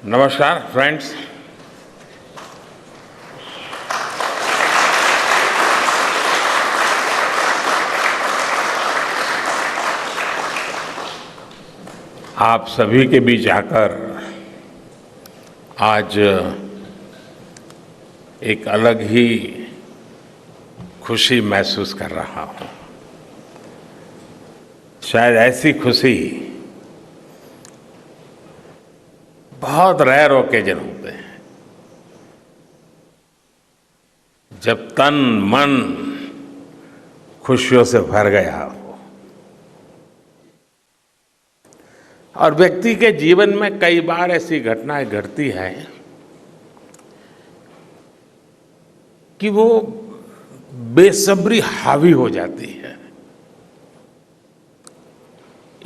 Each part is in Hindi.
नमस्कार फ्रेंड्स। आप सभी के बीच आकर आज एक अलग ही खुशी महसूस कर रहा हूं। शायद ऐसी खुशी बहुत रेयर ओकेजन होते हैं जब तन मन खुशियों से भर गया हो। और व्यक्ति के जीवन में कई बार ऐसी घटनाएं घटती हैं कि वो बेसब्री हावी हो जाती है।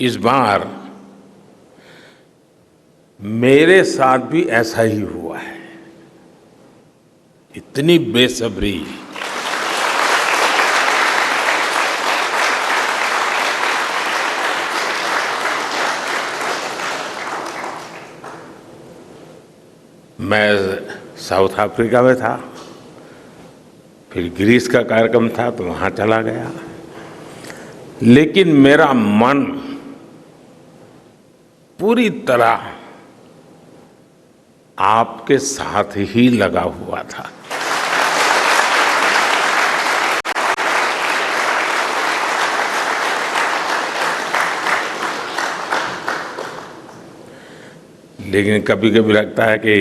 इस बार मेरे साथ भी ऐसा ही हुआ है। इतनी बेसब्री, मैं साउथ अफ्रीका में था, फिर ग्रीस का कार्यक्रम था तो वहां चला गया, लेकिन मेरा मन पूरी तरह आपके साथ ही लगा हुआ था। लेकिन कभी कभी लगता है कि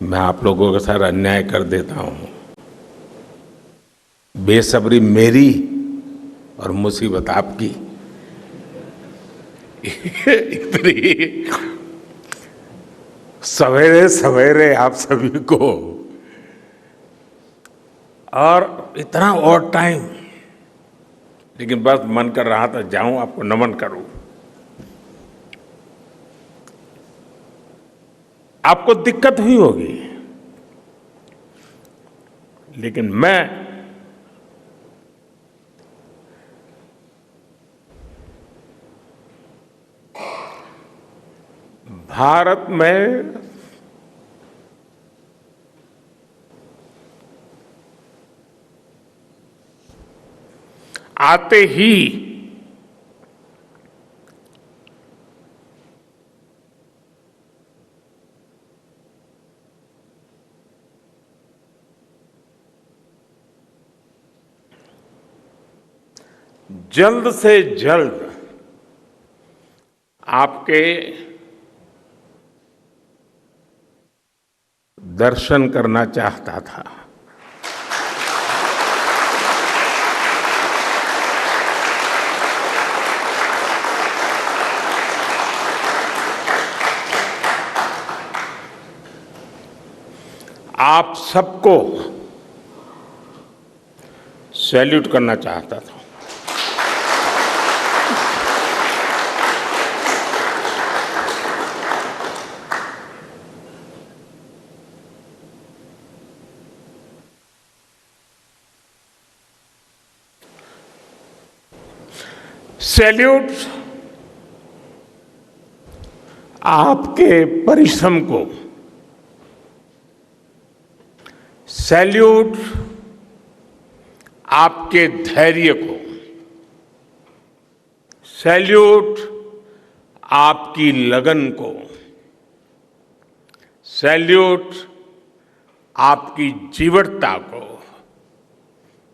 मैं आप लोगों के साथ अन्याय कर देता हूं। बेसब्री मेरी और मुसीबत आपकी। इतनी सवेरे सवेरे आप सभी को और इतना और टाइम, लेकिन बस मन कर रहा था जाऊं आपको नमन करूं। आपको दिक्कत हुई होगी, लेकिन मैं भारत में आते ही जल्द से जल्द आपके दर्शन करना चाहता था। आप सबको सैल्यूट करना चाहता था। सैल्यूट आपके परिश्रम को, सैल्यूट आपके धैर्य को, सैल्यूट आपकी लगन को, सैल्यूट आपकी जीवटता को,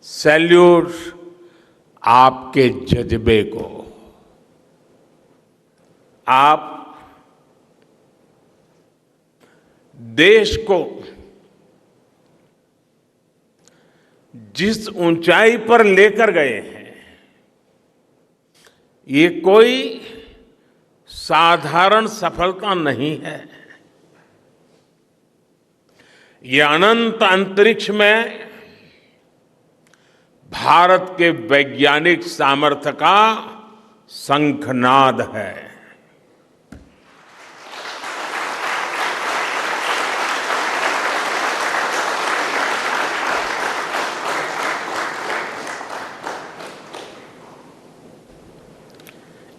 सैल्यूट आपके जज्बे को। आप देश को जिस ऊंचाई पर लेकर गए हैं, ये कोई साधारण सफलता नहीं है। ये अनंत अंतरिक्ष में भारत के वैज्ञानिक सामर्थ्य का शंखनाद है।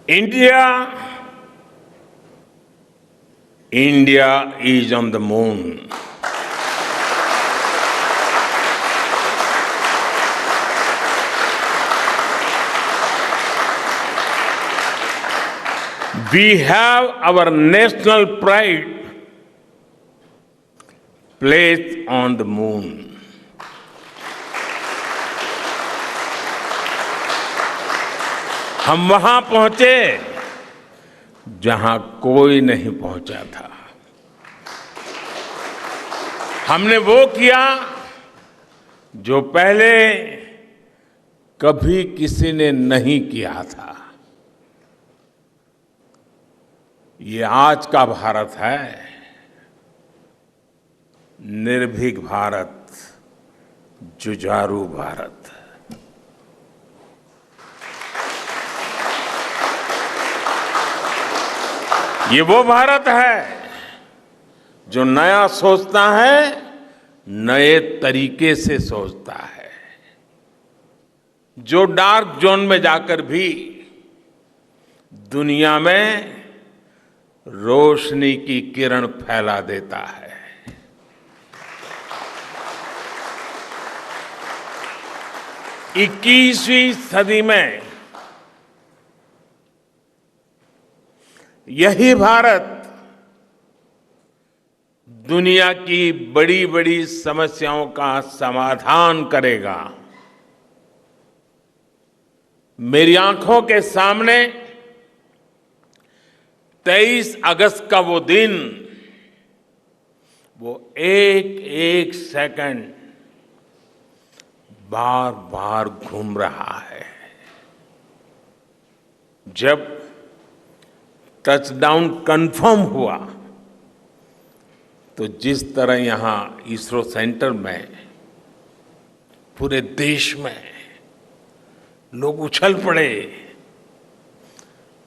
India India is on the moon. We have our national pride placed on the moon. हम वहां पहुंचे जहां कोई नहीं पहुंचा था। हमने वो किया जो पहले कभी किसी ने नहीं किया था। ये आज का भारत है, निर्भीक भारत, जुझारू भारत। ये वो भारत है जो नया सोचता है, नए तरीके से सोचता है, जो डार्क जोन में जाकर भी दुनिया में रोशनी की किरण फैला देता है। 21वीं सदी में यही भारत दुनिया की बड़ी बड़ी समस्याओं का समाधान करेगा। मेरी आंखों के सामने 23 अगस्त का वो दिन, वो एक एक सेकंड बार बार घूम रहा है। जब टचडाउन कंफर्म हुआ तो जिस तरह यहां इसरो सेंटर में, पूरे देश में लोग उछल पड़े,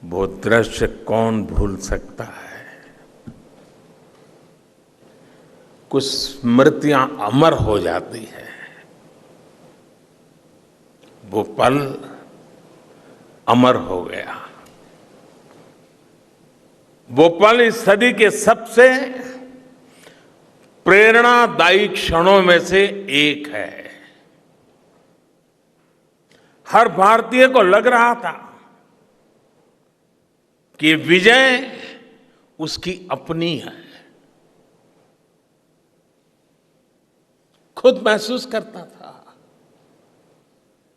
वो दृश्य कौन भूल सकता है। कुछ स्मृतियां अमर हो जाती हैं। वो पल अमर हो गया। वो पल इस सदी के सबसे प्रेरणादायी क्षणों में से एक है। हर भारतीय को लग रहा था कि विजय उसकी अपनी है। खुद महसूस करता था।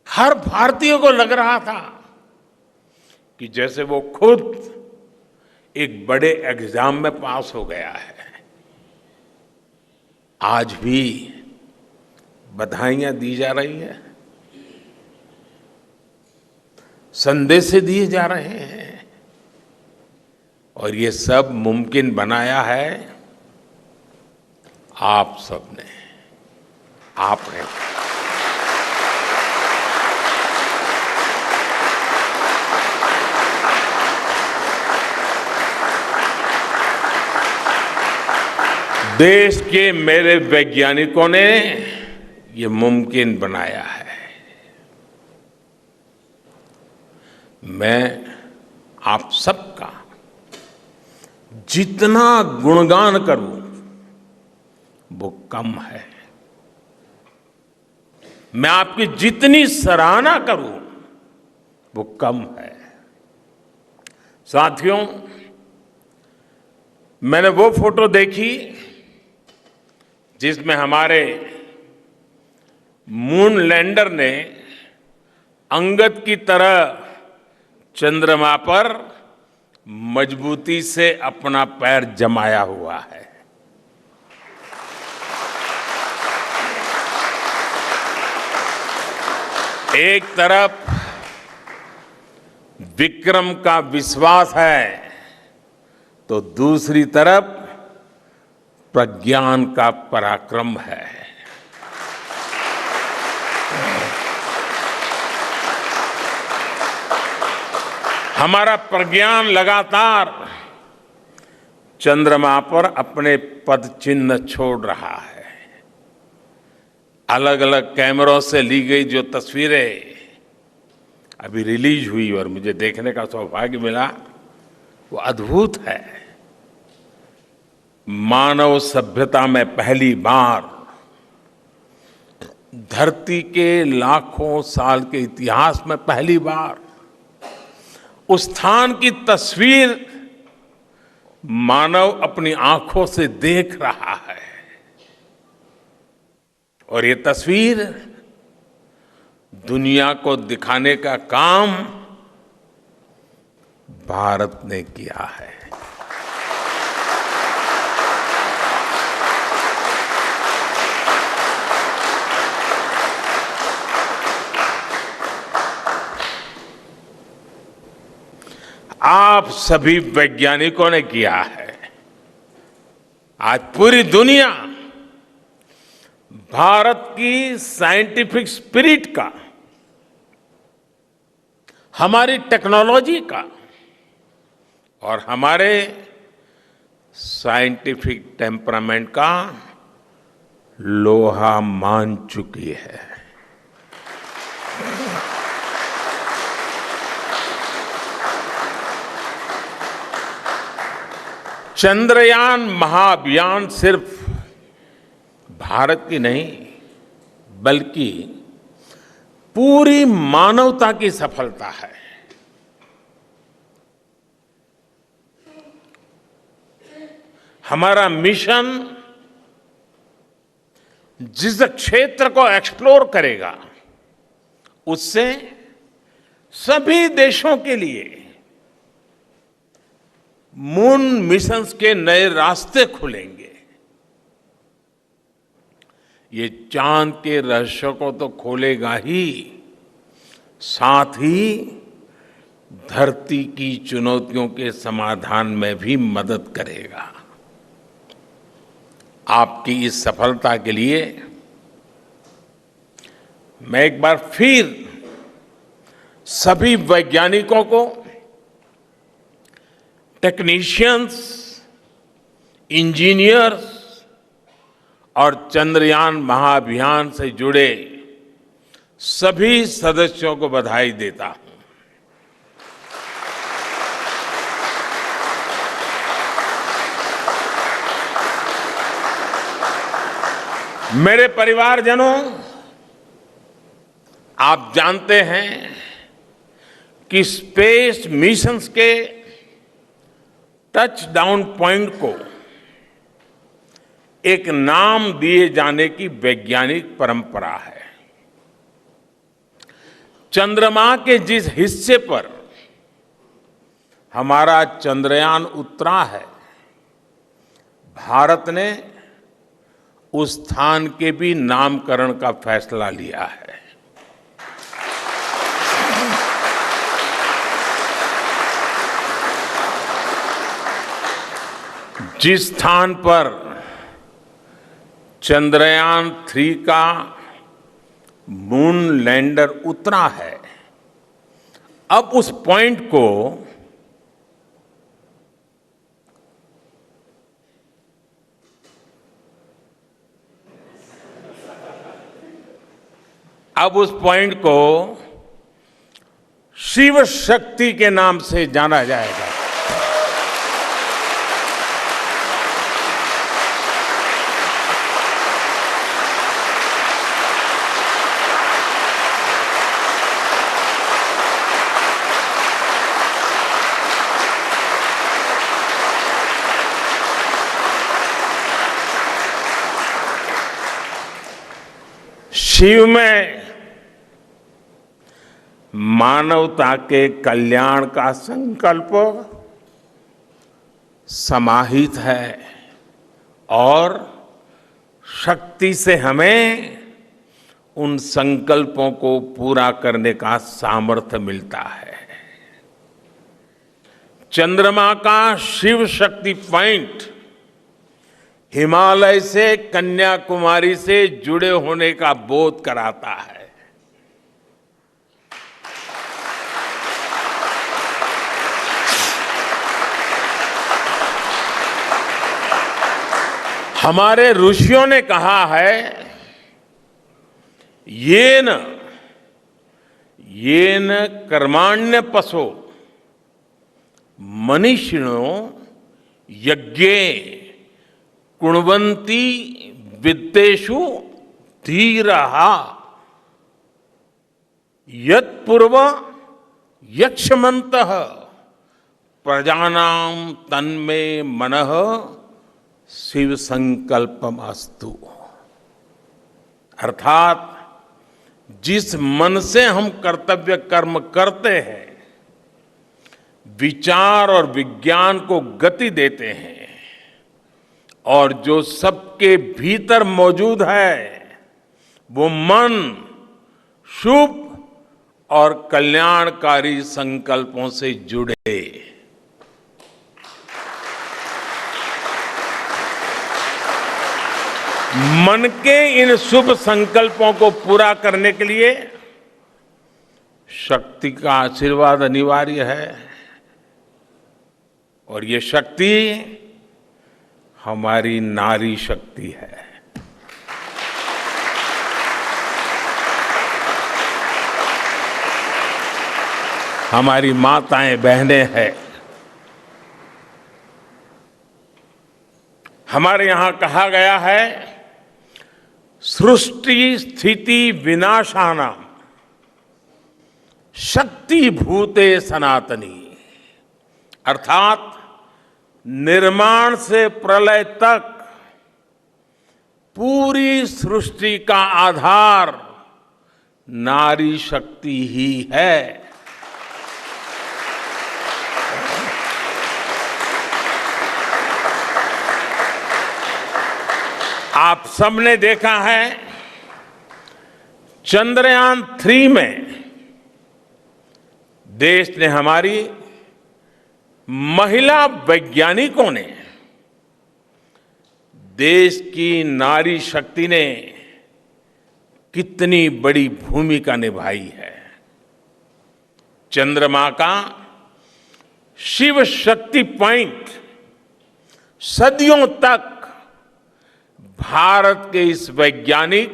हर भारतीय को लग रहा था कि जैसे वो खुद एक बड़े एग्जाम में पास हो गया है। आज भी बधाइयां दी जा रही हैं, संदेश दिए जा रहे हैं, और ये सब मुमकिन बनाया है आप सबने, आपने। देश के मेरे वैज्ञानिकों ने ये मुमकिन बनाया है। मैं आप सबका जितना गुणगान करूं वो कम है। मैं आपकी जितनी सराहना करूं वो कम है। साथियों, मैंने वो फोटो देखी जिसमें हमारे मून लैंडर ने अंगद की तरह चंद्रमा पर मजबूती से अपना पैर जमाया हुआ है। एक तरफ विक्रम का विश्वास है तो दूसरी तरफ प्रज्ञान का पराक्रम है। हमारा प्रज्ञान लगातार चंद्रमा पर अपने पद चिन्ह छोड़ रहा है। अलग अलग कैमरों से ली गई जो तस्वीरें अभी रिलीज हुई और मुझे देखने का सौभाग्य मिला, वो अद्भुत है। मानव सभ्यता में पहली बार धरती के लाखों साल के इतिहास में पहली बार उस स्थान की तस्वीर मानव अपनी आंखों से देख रहा है। और ये तस्वीर दुनिया को दिखाने का काम भारत ने किया है। आप सभी वैज्ञानिकों ने किया है। आज पूरी दुनिया भारत की साइंटिफिक स्पिरिट का, हमारी टेक्नोलॉजी का और हमारे साइंटिफिक टेम्परामेंट का लोहा मान चुकी है। चंद्रयान महाअभियान सिर्फ भारत की नहीं बल्कि पूरी मानवता की सफलता है। हमारा मिशन जिस क्षेत्र को एक्सप्लोर करेगा उससे सभी देशों के लिए मून मिशंस के नए रास्ते खुलेंगे। ये चांद के रहस्य को तो खोलेगा ही, साथ ही धरती की चुनौतियों के समाधान में भी मदद करेगा। आपकी इस सफलता के लिए मैं एक बार फिर सभी वैज्ञानिकों को, टेक्नीशियंस, इंजीनियर्स और चंद्रयान महाअभियान से जुड़े सभी सदस्यों को बधाई देता हूं। मेरे परिवारजनों, आप जानते हैं कि स्पेस मिशंस के टच डाउन पॉइंट को एक नाम दिए जाने की वैज्ञानिक परंपरा है। चंद्रमा के जिस हिस्से पर हमारा चंद्रयान उतरा है, भारत ने उस स्थान के भी नामकरण का फैसला लिया है। जिस स्थान पर चंद्रयान 3 का मून लैंडर उतरा है, अब उस पॉइंट को शिव शक्ति के नाम से जाना जाएगा। शिव में मानवता के कल्याण का संकल्प समाहित है और शक्ति से हमें उन संकल्पों को पूरा करने का सामर्थ्य मिलता है। चंद्रमा का शिव शक्ति पॉइंट हिमालय से कन्याकुमारी से जुड़े होने का बोध कराता है। हमारे ऋषियों ने कहा है, येन कर्माण्य पशो मनीषिणो यज्ञे कुण्वन्ति वित्तेषु धीरः यत्पूर्व यक्ष्मन्तः प्रजानां तन्मे मनः शिव संकल्पमस्तु। अर्थात जिस मन से हम कर्तव्य कर्म करते हैं, विचार और विज्ञान को गति देते हैं, और जो सबके भीतर मौजूद है, वो मन शुभ और कल्याणकारी संकल्पों से जुड़े। मन के इन शुभ संकल्पों को पूरा करने के लिए शक्ति का आशीर्वाद अनिवार्य है, और ये शक्ति हमारी नारी शक्ति है। हमारी माताएं बहनें हैं। हमारे यहां कहा गया है, सृष्टि स्थिति विनाशानां शक्ति भूते सनातनी। अर्थात निर्माण से प्रलय तक पूरी सृष्टि का आधार नारी शक्ति ही है। आप सबने देखा है, चंद्रयान 3 में देश ने, हमारी महिला वैज्ञानिकों ने, देश की नारी शक्ति ने कितनी बड़ी भूमिका निभाई है। चंद्रमा का शिव शक्ति पॉइंट सदियों तक भारत के इस वैज्ञानिक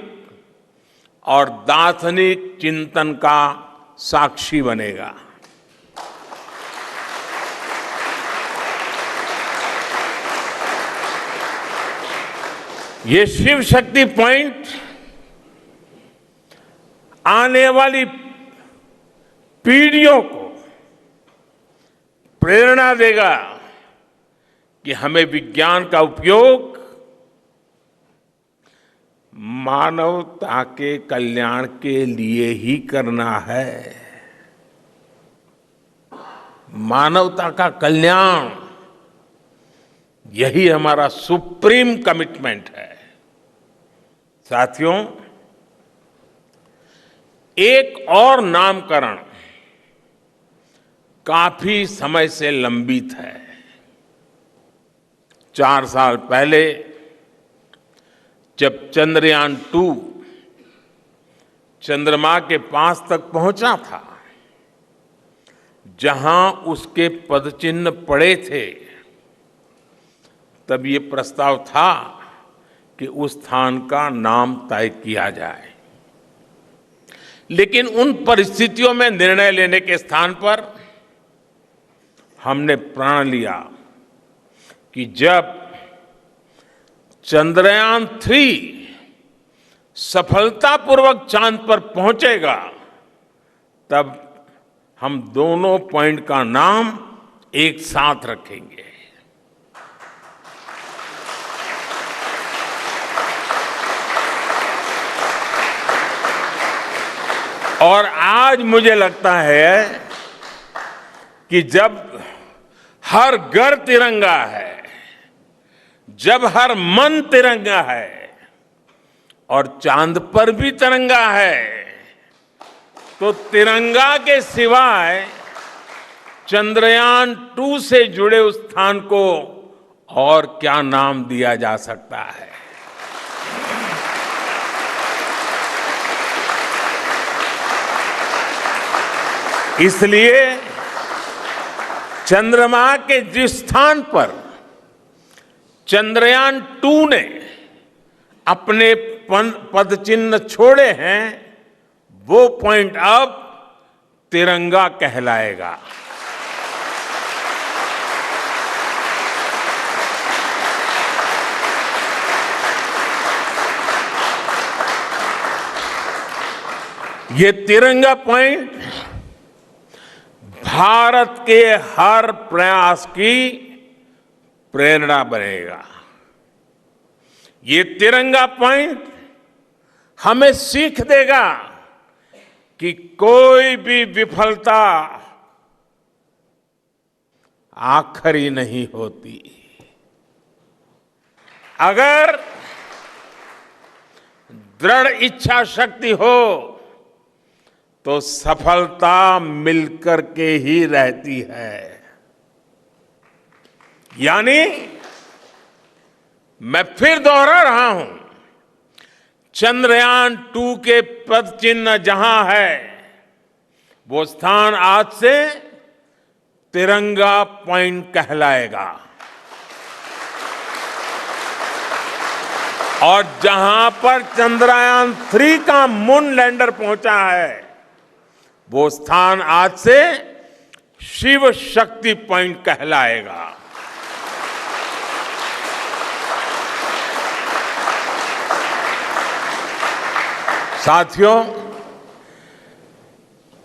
और दार्शनिक चिंतन का साक्षी बनेगा। ये शिव शक्ति पॉइंट आने वाली पीढ़ियों को प्रेरणा देगा कि हमें विज्ञान का उपयोग मानवता के कल्याण के लिए ही करना है। मानवता का कल्याण, यही हमारा सुप्रीम कमिटमेंट है। साथियों, एक और नामकरण काफी समय से लंबित है। 4 साल पहले जब चंद्रयान 2 चंद्रमा के पास तक पहुंचा था, जहां उसके पदचिन्ह पड़े थे, तब ये प्रस्ताव था कि उस स्थान का नाम तय किया जाए। लेकिन उन परिस्थितियों में निर्णय लेने के स्थान पर हमने प्रण लिया कि जब चंद्रयान 3 सफलतापूर्वक चांद पर पहुंचेगा, तब हम दोनों पॉइंट का नाम एक साथ रखेंगे। और आज मुझे लगता है कि जब हर घर तिरंगा है, जब हर मन तिरंगा है और चांद पर भी तिरंगा है, तो तिरंगा के सिवाय चंद्रयान 2 से जुड़े उस स्थान को और क्या नाम दिया जा सकता है। इसलिए चंद्रमा के जिस स्थान पर चंद्रयान 2 ने अपने पदचिन्ह छोड़े हैं, वो पॉइंट अब तिरंगा कहलाएगा। ये तिरंगा पॉइंट भारत के हर प्रयास की प्रेरणा बनेगा। ये तिरंगा पॉइंट हमें सीख देगा कि कोई भी विफलता आखिरी नहीं होती। अगर दृढ़ इच्छा शक्ति हो तो सफलता मिलकर के ही रहती है। यानी मैं फिर दोहरा रहा हूं, चंद्रयान 2 के पद चिन्ह जहां है, वो स्थान आज से तिरंगा पॉइंट कहलाएगा। और जहां पर चंद्रयान 3 का मून लैंडर पहुंचा है, वो स्थान आज से शिव शक्ति पॉइंट कहलाएगा। साथियों,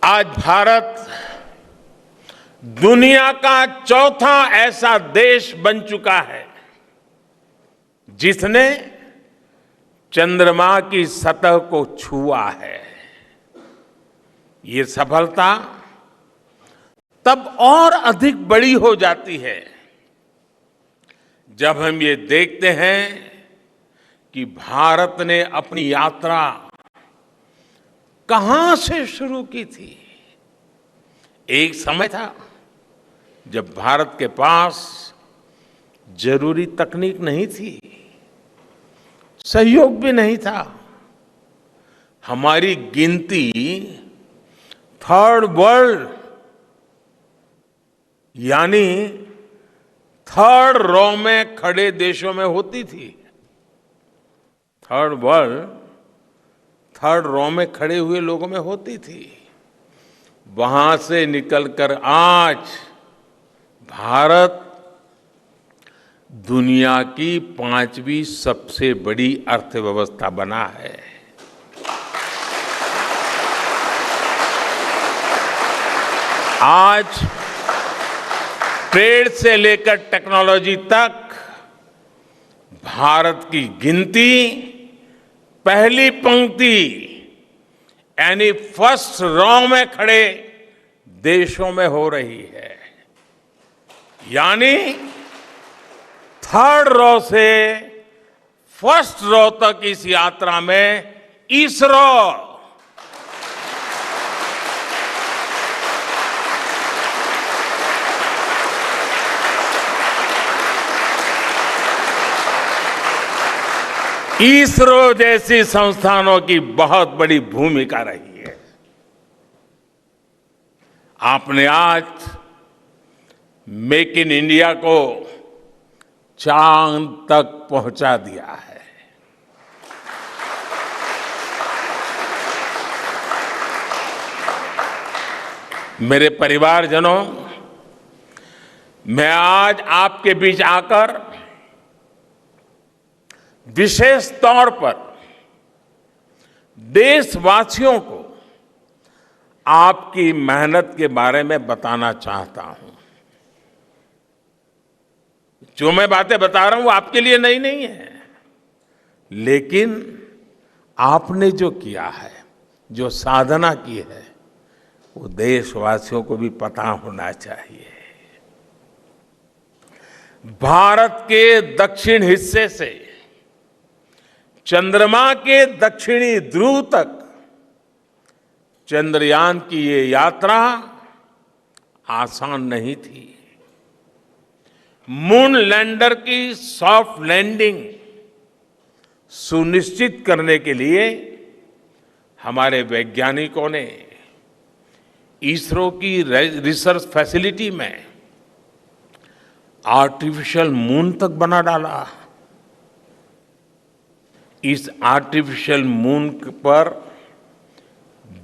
आज भारत दुनिया का चौथा ऐसा देश बन चुका है जिसने चंद्रमा की सतह को छुआ है। ये सफलता तब और अधिक बड़ी हो जाती है जब हम ये देखते हैं कि भारत ने अपनी यात्रा कहां से शुरू की थी। एक समय था जब भारत के पास जरूरी तकनीक नहीं थी, सहयोग भी नहीं था। हमारी गिनती थर्ड वर्ल्ड यानी थर्ड रो में खड़े देशों में होती थी। थर्ड वर्ल्ड थर्ड रो में खड़े हुए लोगों में होती थी। वहां से निकलकर आज भारत दुनिया की 5वीं सबसे बड़ी अर्थव्यवस्था बना है। आज ट्रेड से लेकर टेक्नोलॉजी तक भारत की गिनती पहली पंक्ति यानी फर्स्ट रो में खड़े देशों में हो रही है। यानी थर्ड रो से फर्स्ट रो तक इस यात्रा में इसरो इसरो जैसी संस्थानों की बहुत बड़ी भूमिका रही है। आपने आज मेक इन इंडिया को चांद तक पहुंचा दिया है। मेरे परिवारजनों, मैं आज आपके बीच आकर विशेष तौर पर देशवासियों को आपकी मेहनत के बारे में बताना चाहता हूं। जो मैं बातें बता रहा हूं वो आपके लिए नई नहीं है, लेकिन आपने जो किया है, जो साधना की है, वो देशवासियों को भी पता होना चाहिए। भारत के दक्षिण हिस्से से चंद्रमा के दक्षिणी ध्रुव तक चंद्रयान की ये यात्रा आसान नहीं थी। मून लैंडर की सॉफ्ट लैंडिंग सुनिश्चित करने के लिए हमारे वैज्ञानिकों ने इसरो की रिसर्च फैसिलिटी में आर्टिफिशियल मून तक बना डाला। इस आर्टिफिशियल मून पर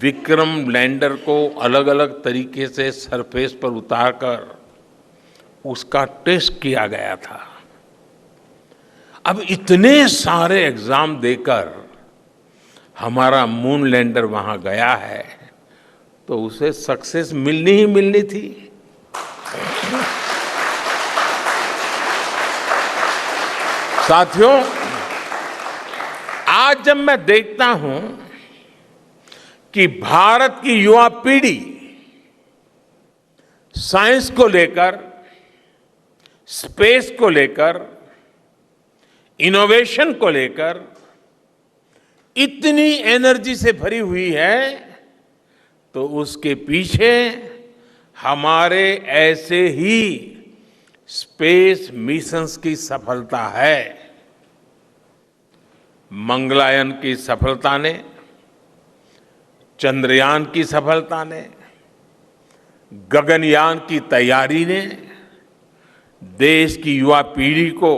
विक्रम लैंडर को अलग अलग तरीके से सरफेस पर उतारकर उसका टेस्ट किया गया था। अब इतने सारे एग्जाम देकर हमारा मून लैंडर वहां गया है तो उसे सक्सेस मिलनी ही मिलनी थी। साथियों, आज जब मैं देखता हूं कि भारत की युवा पीढ़ी साइंस को लेकर, स्पेस को लेकर, इनोवेशन को लेकर इतनी एनर्जी से भरी हुई है, तो उसके पीछे हमारे ऐसे ही स्पेस मिशंस की सफलता है। मंगलयान की सफलता ने, चंद्रयान की सफलता ने, गगनयान की तैयारी ने देश की युवा पीढ़ी को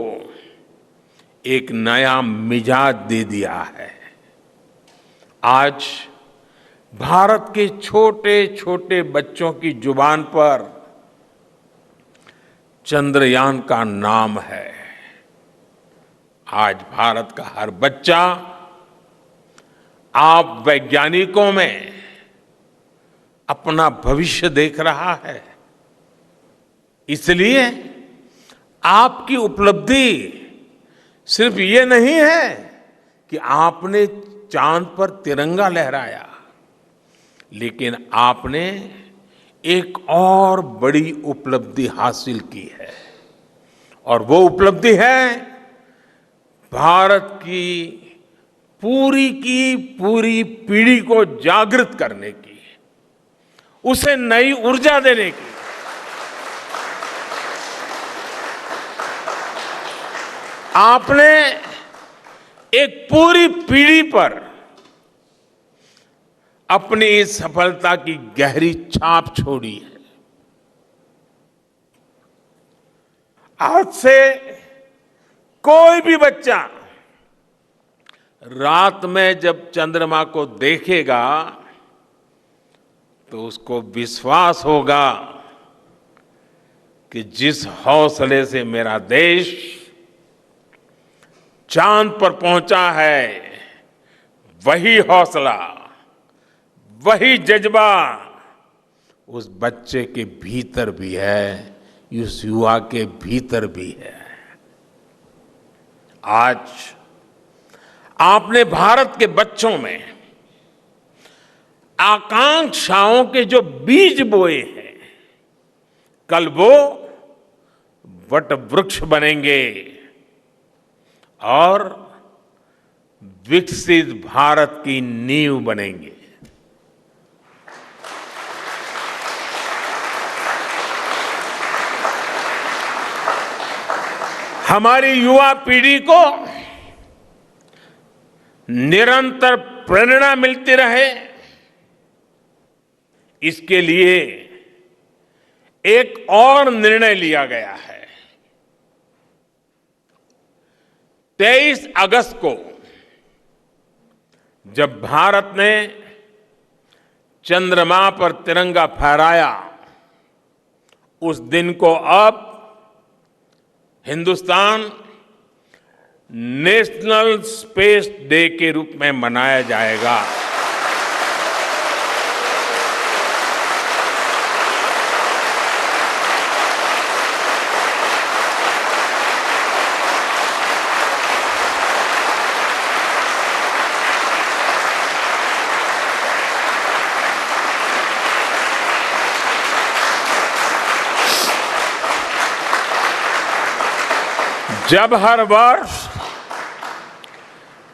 एक नया मिजाज दे दिया है। आज भारत के छोटे छोटे बच्चों की जुबान पर चंद्रयान का नाम है। आज भारत का हर बच्चा आप वैज्ञानिकों में अपना भविष्य देख रहा है। इसलिए आपकी उपलब्धि सिर्फ ये नहीं है कि आपने चांद पर तिरंगा लहराया, लेकिन आपने एक और बड़ी उपलब्धि हासिल की है, और वो उपलब्धि है भारत की पूरी पीढ़ी को जागृत करने की, उसे नई ऊर्जा देने की। आपने एक पूरी पीढ़ी पर अपनी इस सफलता की गहरी छाप छोड़ी है। आज से कोई भी बच्चा रात में जब चंद्रमा को देखेगा तो उसको विश्वास होगा कि जिस हौसले से मेरा देश चांद पर पहुंचा है, वही हौसला, वही जज्बा उस बच्चे के भीतर भी है, उस युवा के भीतर भी है। आज आपने भारत के बच्चों में आकांक्षाओं के जो बीज बोए हैं, कल वो वट वृक्ष बनेंगे और विकसित भारत की नींव बनेंगे। हमारी युवा पीढ़ी को निरंतर प्रेरणा मिलती रहे, इसके लिए एक और निर्णय लिया गया है। 23 अगस्त को जब भारत ने चंद्रमा पर तिरंगा फहराया, उस दिन को अब हिंदुस्तान नेशनल स्पेस डे के रूप में मनाया जाएगा। जब हर वर्ष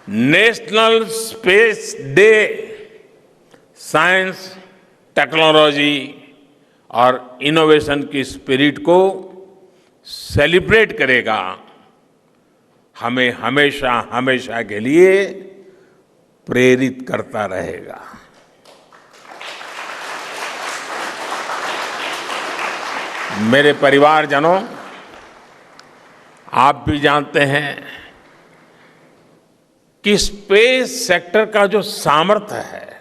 national space day science, technology और इनोवेशन की स्पिरिट को सेलिब्रेट करेगा, हमें हमेशा हमेशा के लिए प्रेरित करता रहेगा। मेरे परिवारजनों, आप भी जानते हैं कि स्पेस सेक्टर का जो सामर्थ्य है,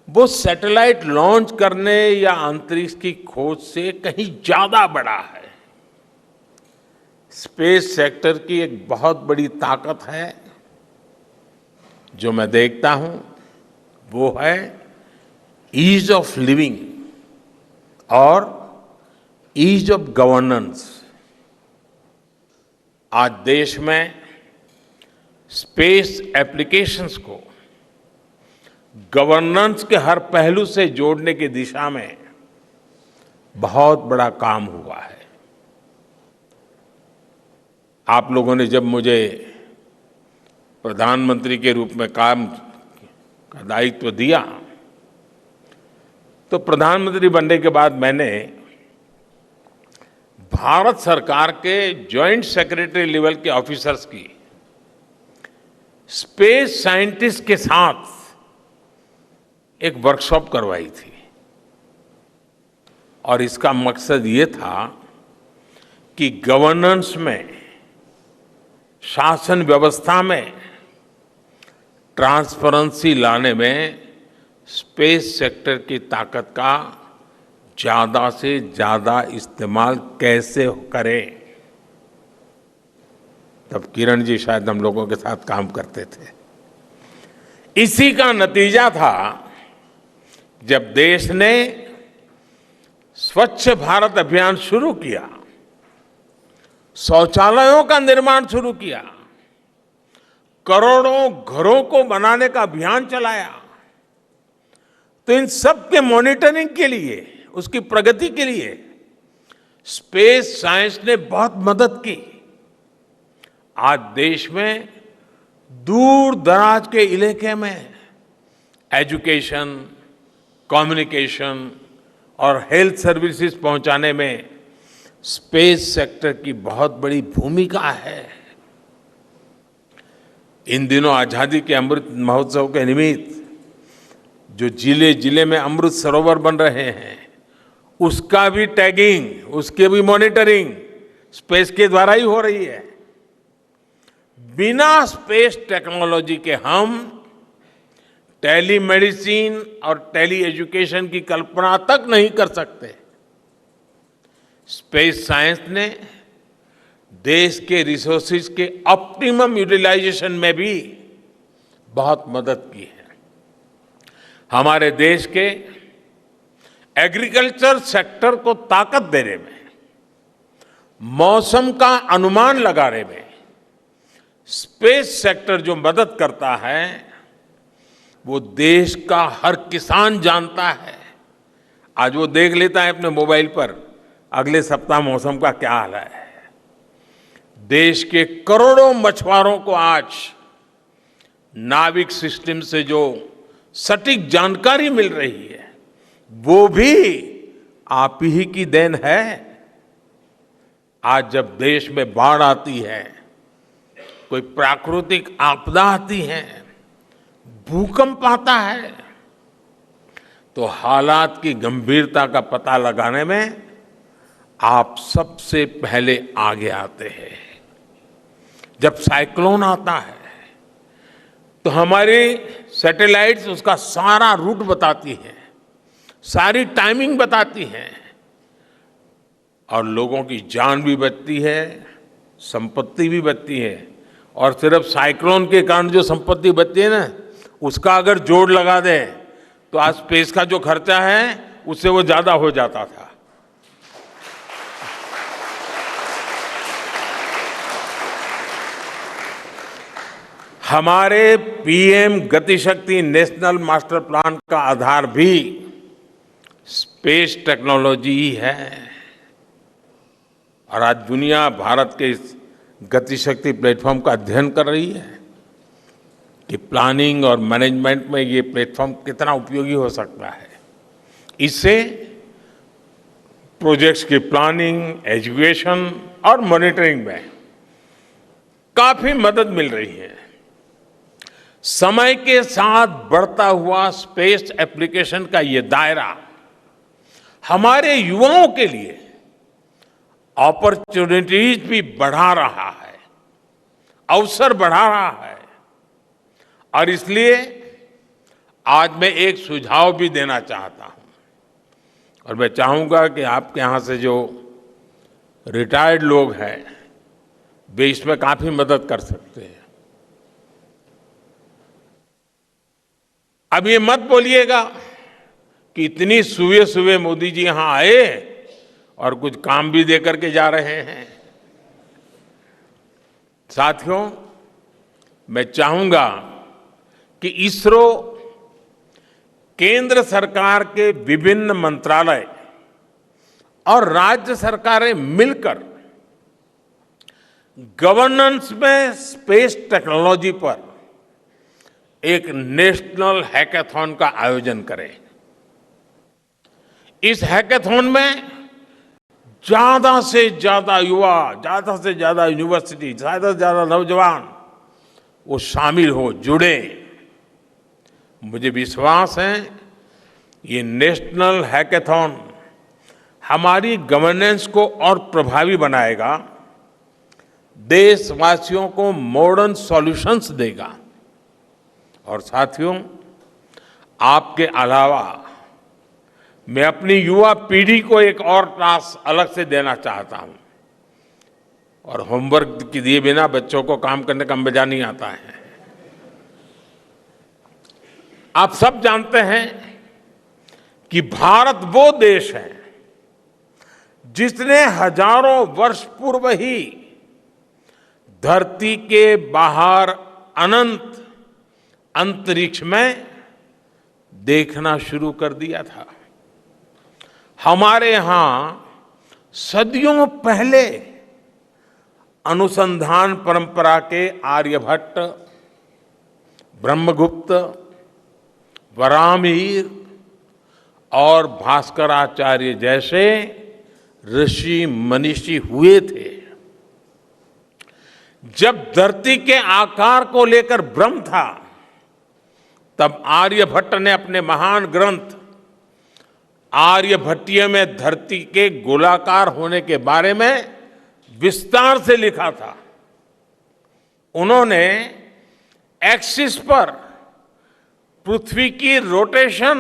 वो सैटेलाइट लॉन्च करने या अंतरिक्ष की खोज से कहीं ज्यादा बड़ा है। स्पेस सेक्टर की एक बहुत बड़ी ताकत है जो मैं देखता हूं वो है ईज ऑफ लिविंग और ईज ऑफ गवर्नेंस। आज देश में स्पेस एप्लीकेशंस को गवर्नेंस के हर पहलू से जोड़ने की दिशा में बहुत बड़ा काम हुआ है। आप लोगों ने जब मुझे प्रधानमंत्री के रूप में काम का दायित्व दिया तो प्रधानमंत्री बनने के बाद मैंने भारत सरकार के जॉइंट सेक्रेटरी लेवल के ऑफिसर्स की स्पेस साइंटिस्ट के साथ एक वर्कशॉप करवाई थी और इसका मकसद ये था कि गवर्नेंस में, शासन व्यवस्था में ट्रांसपेरेंसी लाने में स्पेस सेक्टर की ताकत का ज्यादा से ज्यादा इस्तेमाल कैसे करें। तब किरण जी शायद हम लोगों के साथ काम करते थे। इसी का नतीजा था जब देश ने स्वच्छ भारत अभियान शुरू किया, शौचालयों का निर्माण शुरू किया, करोड़ों घरों को बनाने का अभियान चलाया, तो इन सब के मॉनिटरिंग के लिए, उसकी प्रगति के लिए स्पेस साइंस ने बहुत मदद की। आज देश में दूर दराज के इलाके में एजुकेशन, कम्युनिकेशन और हेल्थ सर्विसेज पहुंचाने में स्पेस सेक्टर की बहुत बड़ी भूमिका है। इन दिनों आजादी के अमृत महोत्सव के निमित्त जो जिले जिले में अमृत सरोवर बन रहे हैं, उसका भी टैगिंग, उसके भी मॉनिटरिंग स्पेस के द्वारा ही हो रही है। बिना स्पेस टेक्नोलॉजी के हम टेलीमेडिसिन और टेली एजुकेशन की कल्पना तक नहीं कर सकते। स्पेस साइंस ने देश के रिसोर्सेज के ऑप्टिमम यूटिलाइजेशन में भी बहुत मदद की है। हमारे देश के एग्रीकल्चर सेक्टर को ताकत देने में, मौसम का अनुमान लगाने में स्पेस सेक्टर जो मदद करता है वो देश का हर किसान जानता है। आज वो देख लेता है अपने मोबाइल पर अगले सप्ताह मौसम का क्या हाल है। देश के करोड़ों मछुआरों को आज नाविक सिस्टम से जो सटीक जानकारी मिल रही है वो भी आप ही की देन है। आज जब देश में बाढ़ आती है, कोई प्राकृतिक आपदा आती है, भूकंप आता है, तो हालात की गंभीरता का पता लगाने में आप सबसे पहले आगे आते हैं। जब साइक्लोन आता है तो हमारी सैटेलाइट्स उसका सारा रूट बताती हैं, सारी टाइमिंग बताती हैं और लोगों की जान भी बचती है, संपत्ति भी बचती है। और सिर्फ साइक्लोन के कारण जो संपत्ति बचती है ना, उसका अगर जोड़ लगा दे तो आज स्पेस का जो खर्चा है उससे वो ज्यादा हो जाता था। हमारे PM Gatishakti national master plan का आधार भी स्पेस टेक्नोलॉजी ही है। और आज दुनिया भारत के इस गतिशक्ति प्लेटफॉर्म का अध्ययन कर रही है कि प्लानिंग और मैनेजमेंट में ये प्लेटफॉर्म कितना उपयोगी हो सकता है। इससे प्रोजेक्ट्स की प्लानिंग, एजुकेशन और मॉनिटरिंग में काफी मदद मिल रही है। समय के साथ बढ़ता हुआ स्पेस एप्लीकेशन का ये दायरा हमारे युवाओं के लिए अपॉर्चुनिटीज भी बढ़ा रहा है, अवसर बढ़ा रहा है। और इसलिए आज मैं एक सुझाव भी देना चाहता हूं और मैं चाहूंगा कि आपके यहां से जो रिटायर्ड लोग हैं वे इसमें काफी मदद कर सकते हैं। अब ये मत बोलिएगा कि इतनी सुबह सुबह मोदी जी यहां आए और कुछ काम भी दे करके जा रहे हैं। साथियों, मैं चाहूंगा कि इसरो केंद्र सरकार के विभिन्न मंत्रालय और राज्य सरकारें मिलकर गवर्नेंस में स्पेस टेक्नोलॉजी पर एक नेशनल हैकाथॉन का आयोजन करें। इस हैकाथॉन में ज्यादा से ज्यादा युवा, ज्यादा से ज्यादा यूनिवर्सिटी, ज्यादा से ज्यादा नौजवान वो शामिल हो, जुड़े। मुझे विश्वास है ये नेशनल हैकाथॉन हमारी गवर्नेंस को और प्रभावी बनाएगा, देशवासियों को मॉडर्न सॉल्यूशंस देगा। और साथियों, आपके अलावा मैं अपनी युवा पीढ़ी को एक और टास्क अलग से देना चाहता हूं। और होमवर्क के दिए बिना बच्चों को काम करने का मजा नहीं आता है। आप सब जानते हैं कि भारत वो देश है जिसने हजारों वर्ष पूर्व ही धरती के बाहर अनंत अंतरिक्ष में देखना शुरू कर दिया था। हमारे यहां सदियों पहले अनुसंधान परंपरा के आर्यभट्ट, ब्रह्मगुप्त, वराहमिहिर और भास्कराचार्य जैसे ऋषि मनीषी हुए थे। जब धरती के आकार को लेकर भ्रम था, तब आर्यभट्ट ने अपने महान ग्रंथ आर्यभट्टीय में धरती के गोलाकार होने के बारे में विस्तार से लिखा था। उन्होंने एक्सिस पर पृथ्वी की रोटेशन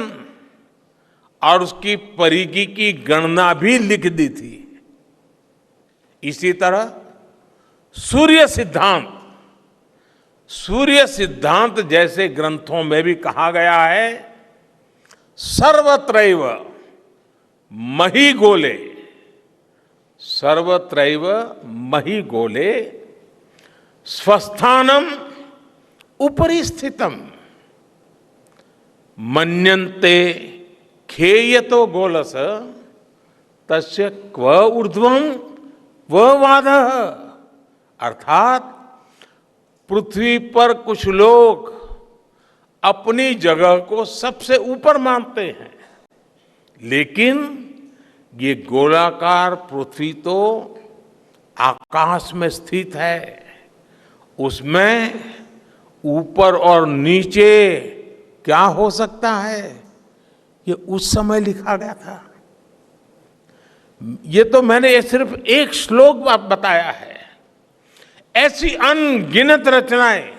और उसकी परिधि की गणना भी लिख दी थी। इसी तरह सूर्य सिद्धांत जैसे ग्रंथों में भी कहा गया है, सर्वत्रैव महिगोले, सर्वत्रैव महिगोले स्वस्थानम उपरि स्थितम मन्यन्ते खेयतो गोलस तस्य क्व ऊर्ध्वं क्व वादः। अर्थात पृथ्वी पर कुछ लोग अपनी जगह को सबसे ऊपर मानते हैं, लेकिन ये गोलाकार पृथ्वी तो आकाश में स्थित है। उसमें ऊपर और नीचे क्या हो सकता है, ये उस समय लिखा गया था। ये तो मैंने सिर्फ एक श्लोक बताया है। ऐसी अनगिनत रचनाएं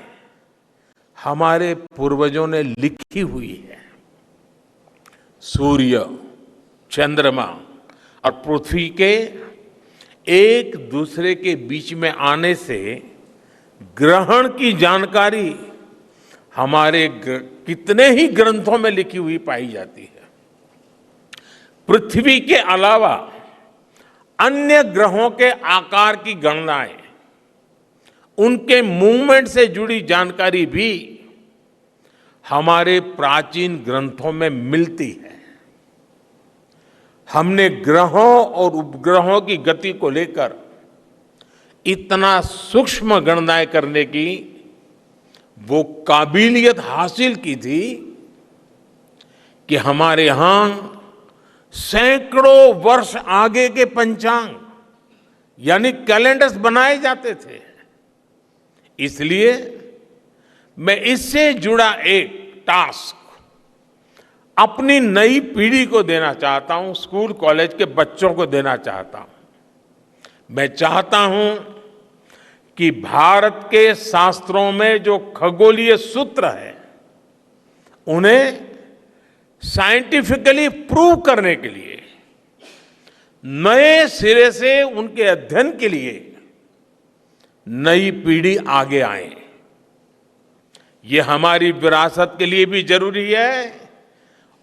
हमारे पूर्वजों ने लिखी हुई है। सूर्य, चंद्रमा और पृथ्वी के एक दूसरे के बीच में आने से ग्रहण की जानकारी हमारे कितने ही ग्रंथों में लिखी हुई पाई जाती है। पृथ्वी के अलावा अन्य ग्रहों के आकार की गणनाएं, उनके मूवमेंट से जुड़ी जानकारी भी हमारे प्राचीन ग्रंथों में मिलती है। हमने ग्रहों और उपग्रहों की गति को लेकर इतना सूक्ष्म गणनाएं करने की वो काबिलियत हासिल की थी कि हमारे यहां सैकड़ों वर्ष आगे के पंचांग यानी कैलेंडर्स बनाए जाते थे। इसलिए मैं इससे जुड़ा एक टास्क अपनी नई पीढ़ी को देना चाहता हूं, स्कूल कॉलेज के बच्चों को देना चाहता हूं। मैं चाहता हूं कि भारत के शास्त्रों में जो खगोलीय सूत्र है, उन्हें साइंटिफिकली प्रूव करने के लिए, नए सिरे से उनके अध्ययन के लिए नई पीढ़ी आगे आए। ये हमारी विरासत के लिए भी जरूरी है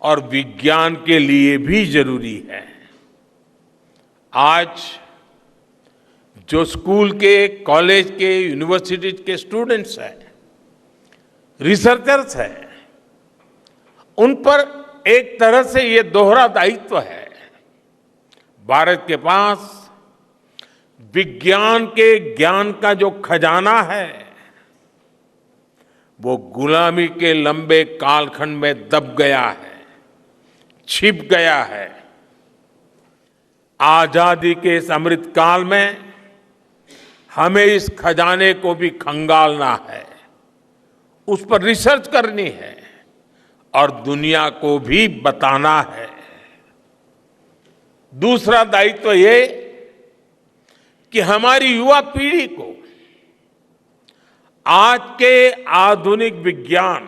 और विज्ञान के लिए भी जरूरी है। आज जो स्कूल के, कॉलेज के, यूनिवर्सिटी के स्टूडेंट्स हैं, रिसर्चर्स हैं, उन पर एक तरह से ये दोहरा दायित्व है। भारत के पास विज्ञान के ज्ञान का जो खजाना है वो गुलामी के लंबे कालखंड में दब गया है, छिप गया है। आजादी के इस अमृत काल में हमें इस खजाने को भी खंगालना है, उस पर रिसर्च करनी है और दुनिया को भी बताना है। दूसरा दायित्व ये कि हमारी युवा पीढ़ी को आज के आधुनिक विज्ञान,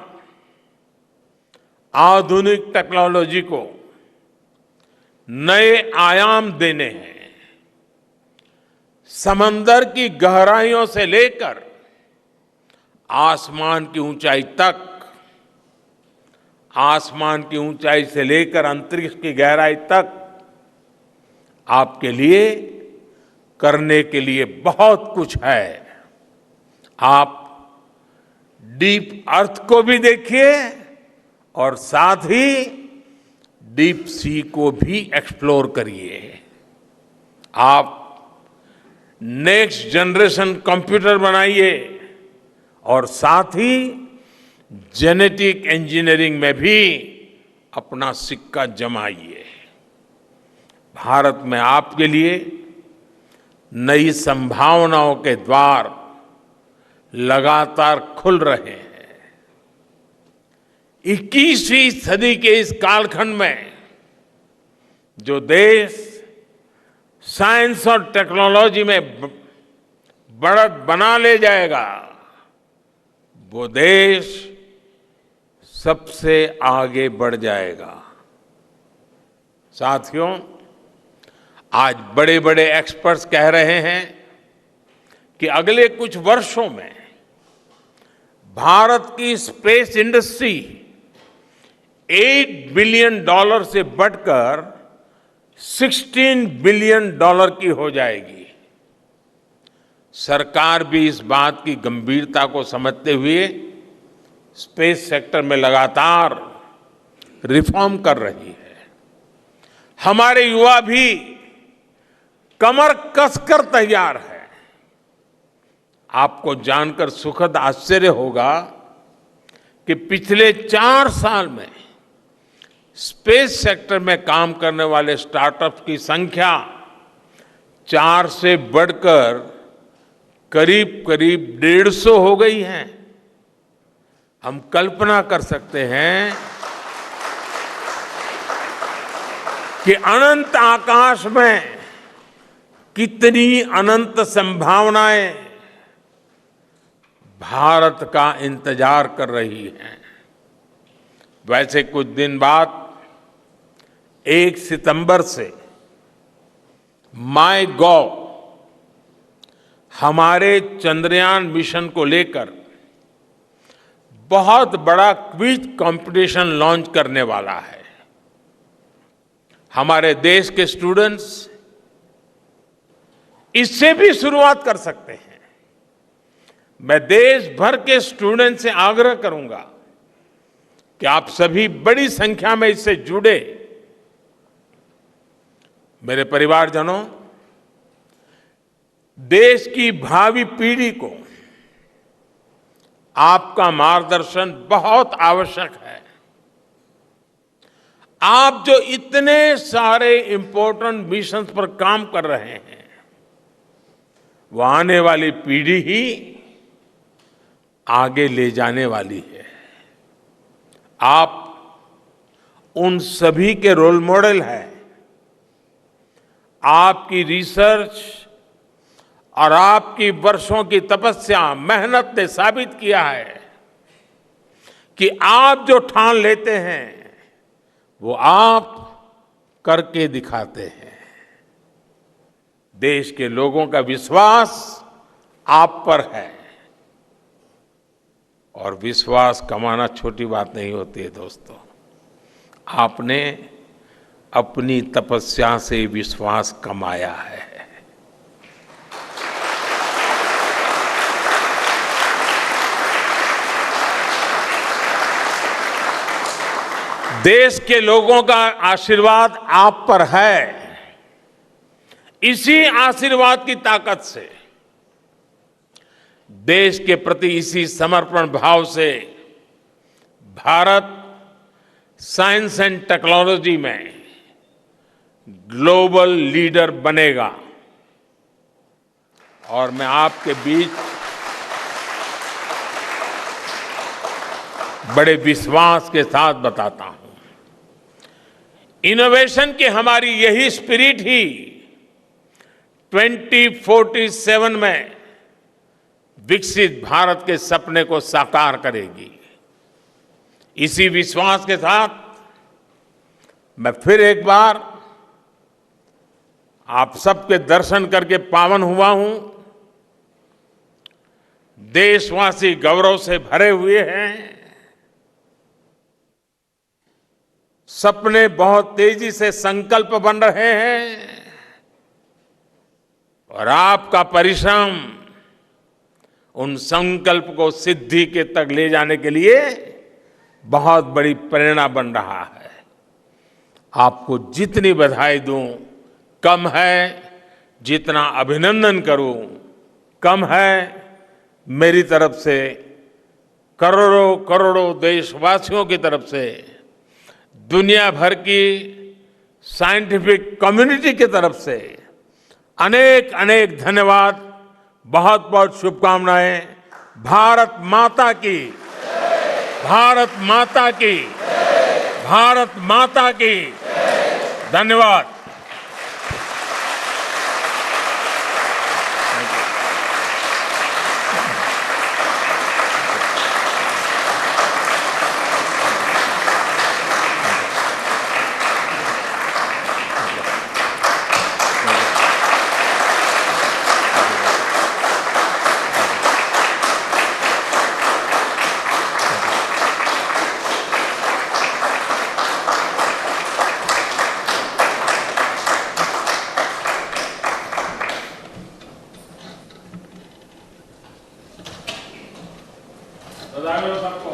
आधुनिक टेक्नोलॉजी को नए आयाम देने हैं। समंदर की गहराइयों से लेकर आसमान की ऊंचाई तक, आसमान की ऊंचाई से लेकर अंतरिक्ष की गहराई तक आपके लिए, करने के लिए बहुत कुछ है। आप डीप अर्थ को भी देखिए और साथ ही डीप सी को भी एक्सप्लोर करिए। आप नेक्स्ट जनरेशन कंप्यूटर बनाइए और साथ ही जेनेटिक इंजीनियरिंग में भी अपना सिक्का जमाइए। भारत में आपके लिए नई संभावनाओं के द्वार लगातार खुल रहे हैं। 21वीं सदी के इस कालखंड में जो देश साइंस और टेक्नोलॉजी में बढ़त बना ले जाएगा, वो देश सबसे आगे बढ़ जाएगा। साथियों, आज बड़े बड़े एक्सपर्ट्स कह रहे हैं कि अगले कुछ वर्षों में भारत की स्पेस इंडस्ट्री $8 बिलियन से बढ़कर $16 बिलियन की हो जाएगी। सरकार भी इस बात की गंभीरता को समझते हुए स्पेस सेक्टर में लगातार रिफॉर्म कर रही है। हमारे युवा भी कमर कसकर तैयार है। आपको जानकर सुखद आश्चर्य होगा कि पिछले 4 साल में स्पेस सेक्टर में काम करने वाले स्टार्टअप्स की संख्या 4 से बढ़कर करीब करीब 150 हो गई है। हम कल्पना कर सकते हैं कि अनंत आकाश में कितनी अनंत संभावनाएं भारत का इंतजार कर रही हैं। वैसे कुछ दिन बाद 1 सितंबर से माईगॉव हमारे चंद्रयान मिशन को लेकर बहुत बड़ा क्विज कंपटीशन लॉन्च करने वाला है। हमारे देश के स्टूडेंट्स इससे भी शुरुआत कर सकते हैं। मैं देश भर के स्टूडेंट से आग्रह करूंगा कि आप सभी बड़ी संख्या में इससे जुड़े। मेरे परिवारजनों, देश की भावी पीढ़ी को आपका मार्गदर्शन बहुत आवश्यक है। आप जो इतने सारे इंपॉर्टेंट मिशंस पर काम कर रहे हैं, वो आने वाली पीढ़ी ही आगे ले जाने वाली है। आप उन सभी के रोल मॉडल हैं। आपकी रिसर्च और आपकी वर्षों की तपस्या, मेहनत ने साबित किया है कि आप जो ठान लेते हैं वो आप करके दिखाते हैं। देश के लोगों का विश्वास आप पर है और विश्वास कमाना छोटी बात नहीं होती है दोस्तों। आपने अपनी तपस्या से विश्वास कमाया है। देश के लोगों का आशीर्वाद आप पर है। इसी आशीर्वाद की ताकत से, देश के प्रति इसी समर्पण भाव से भारत साइंस एंड टेक्नोलॉजी में ग्लोबल लीडर बनेगा। और मैं आपके बीच बड़े विश्वास के साथ बताता हूं, इनोवेशन की हमारी यही स्पिरिट ही 2047 में विकसित भारत के सपने को साकार करेगी। इसी विश्वास के साथ मैं फिर एक बार आप सबके दर्शन करके पावन हुआ हूं। देशवासी गौरव से भरे हुए हैं। सपने बहुत तेजी से संकल्प बन रहे हैं और आपका परिश्रम उन संकल्प को सिद्धि के तक ले जाने के लिए बहुत बड़ी प्रेरणा बन रहा है। आपको जितनी बधाई दूं कम है, जितना अभिनंदन करूं कम है। मेरी तरफ से करोड़ों करोड़ों देशवासियों की तरफ से, दुनिया भर की साइंटिफिक कम्युनिटी की तरफ से अनेक अनेक धन्यवाद, बहुत बहुत शुभकामनाएं। भारत माता की, भारत माता की, भारत माता की। धन्यवाद। बधाई हो सबको।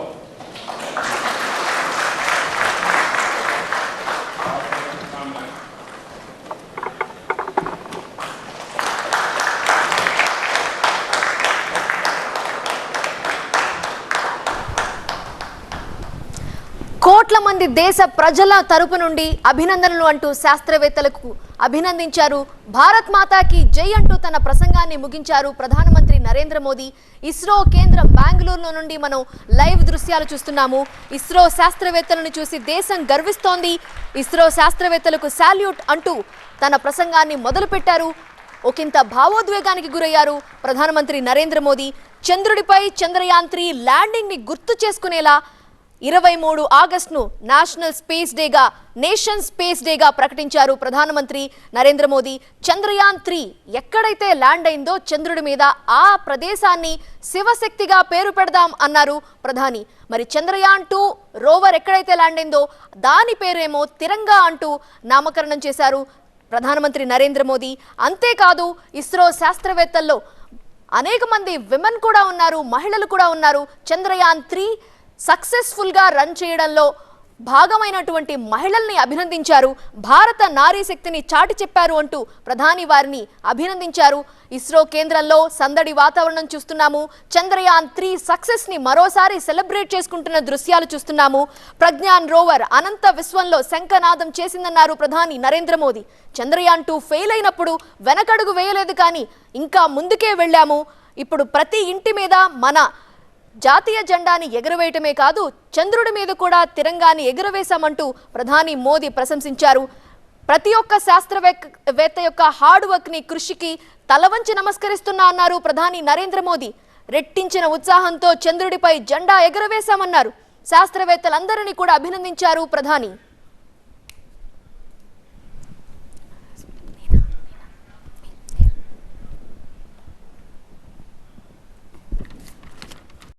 కోట్ల మంది దేశ ప్రజల తరపు నుండి అభినందనలు అంటూ శాస్త్రవేత్తలకు అభినందించారు. భారత్ మాతాకి జై అంటూ తన ప్రసంగాన్ని ముగించారు ప్రధానమంత్రి నరేంద్ర మోదీ. ఇస్రో కేంద్రం బెంగళూరులో నుండి మనం లైవ్ దృశ్యాలు చూస్తున్నాము. ఇస్రో శాస్త్రవేత్తలను చూసి దేశం గర్విస్తోంది. ఇస్రో శాస్త్రవేత్తలకు సాల్యూట్ అంటూ తన ప్రసంగాన్ని మొదలుపెట్టారు. ఒకంత భావోద్వేగానికి గురయ్యారు ప్రధానమంత్రి నరేంద్ర మోదీ. చంద్రుడిపై చంద్రయాన్ 3 ల్యాండింగ్ ని గుర్తు చేసుకునేలా 23 ఆగస్టును నేషన్ స్పేస్ డేగా ప్రకటించారు ప్రధానమంత్రి నరేంద్ర మోదీ. చంద్రయాన్ 3 ఎక్కడైతే ల్యాండ్ అయిందో చంద్రుడి మీద, ఆ ప్రదేశాన్ని శివశక్తిగా పేరు పెడదాం అన్నారు ప్రధాని. మరి చంద్రయాన్ 2 రోవర్ ఎక్కడైతే ల్యాండ్ అయిందో దాని పేరేమో తిరంగా అంటూ నామకరణం చేశారు ప్రధానమంత్రి నరేంద్ర మోదీ. అంతేకాదు ఇస్రో శాస్త్రవేత్తల్లో అనేక మంది విమెన్ కూడా ఉన్నారు, మహిళలు కూడా ఉన్నారు. చంద్రయాన్ 3 సక్సెస్ఫుల్ గా రన్ చేయడంలో భాగమైనటువంటి మహిళల్ని అభినందించారు. భారత నారీ శక్తిని చాటి చెప్పారు అంటూ ప్రధాని వారిని అభినందించారు. ఇస్రో కేంద్రంలో సందడి వాతావరణం చూస్తున్నాము. చంద్రయాన్ 3 సక్సెస్ ని మరోసారి సెలబ్రేట్ చేసుకుంటున్న దృశ్యాలు చూస్తున్నాము. ప్రజ్ఞాన్ రోవర్ అనంత విశ్వంలో శంఖనాదం చేసిందన్నారు ప్రధాని నరేంద్ర మోదీ. చంద్రయాన్ 2 ఫెయిల్ అయినప్పుడు వెనకడుగు వేయలేదు, కానీ ఇంకా ముందుకే వెళ్ళాము. ఇప్పుడు ప్రతి ఇంటి మీద మన జాతీయ జెండాని ఎగురవేయటమే కాదు, చంద్రుడి మీద కూడా తిరంగాని ఎగురవేశామంటూ ప్రధాని మోదీ ప్రశంసించారు. ప్రతి ఒక్క శాస్త్రవేత్త యొక్క హార్డ్ వర్క్ ని, కృషికి తలవంచి నమస్కరిస్తున్నా అన్నారు ప్రధాని నరేంద్ర మోదీ. రెట్టించిన ఉత్సాహంతో చంద్రుడిపై జెండా ఎగురవేశామన్నారు. శాస్త్రవేత్తలందరినీ కూడా అభినందించారు ప్రధాని.